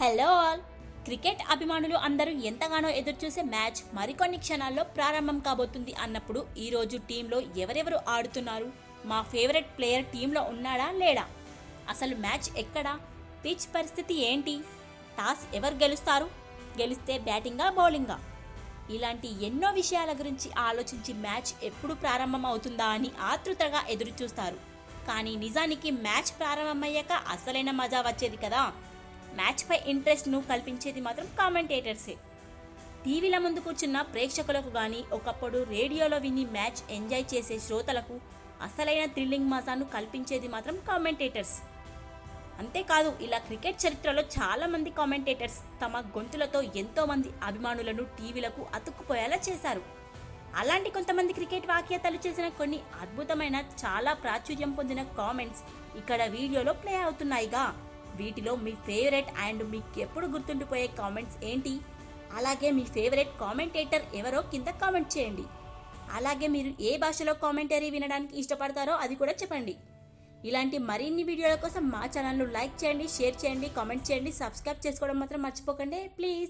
Hello all. Cricket అభిమానులు అందరూ ఎంతగానో ఎదురుచూసే మ్యాచ్ మరికొన్ని క్షణాల్లో ప్రారంభం కాబోతుంది అన్నప్పుడు ఈరోజు టీంలో ఎవరెవరు ఆడుతున్నారు, మా ఫేవరెట్ ప్లేయర్ టీంలో ఉన్నాడా లేడా, అసలు మ్యాచ్ ఎక్కడా, పిచ్ పరిస్థితి ఏంటి, టాస్ ఎవరు గెలుస్తారు, గెలిస్తే బ్యాటింగా బౌలింగా, ఇలాంటి ఎన్నో విషయాల గురించి ఆలోచించి మ్యాచ్ ఎప్పుడు ప్రారంభం అవుతుందా అని ఆతృతగా ఎదురుచూస్తారు. కానీ నిజానికి మ్యాచ్ ప్రారంభమయ్యాక అసలైన మజా వచ్చేది కదా. మ్యాచ్పై ఇంట్రెస్ట్ను కల్పించేది మాత్రం కామెంటేటర్సే. టీవీల ముందు కూర్చున్న ప్రేక్షకులకు కానీ, ఒకప్పుడు రేడియోలో విని మ్యాచ్ ఎంజాయ్ చేసే శ్రోతలకు అసలైన థ్రిల్లింగ్ మజాను కల్పించేది మాత్రం కామెంటేటర్స్. అంతేకాదు, ఇలా క్రికెట్ చరిత్రలో చాలామంది కామెంటేటర్స్ తమ గొంతులతో ఎంతోమంది అభిమానులను టీవీలకు అతుక్కుపోయేలా చేశారు. అలాంటి కొంతమంది క్రికెట్ వాక్యతలు చేసిన కొన్ని అద్భుతమైన, చాలా ప్రాచుర్యం పొందిన కామెంట్స్ ఇక్కడ వీడియోలో ప్లే అవుతున్నాయిగా. వీటిలో మీ ఫేవరెట్ అండ్ మీకు ఎప్పుడు గుర్తుండిపోయే కామెంట్స్ ఏంటి, అలాగే మీ ఫేవరెట్ కామెంటేటర్ ఎవరో కింద కామెంట్ చేయండి. అలాగే మీరు ఏ భాషలో కామెంటరీ వినడానికి ఇష్టపడతారో అది కూడా చెప్పండి. ఇలాంటి మరిన్ని వీడియోల కోసం మా ఛానల్ను లైక్ చేయండి, షేర్ చేయండి, కామెంట్ చేయండి, సబ్స్క్రైబ్ చేసుకోవడం మాత్రం మర్చిపోకండి ప్లీజ్.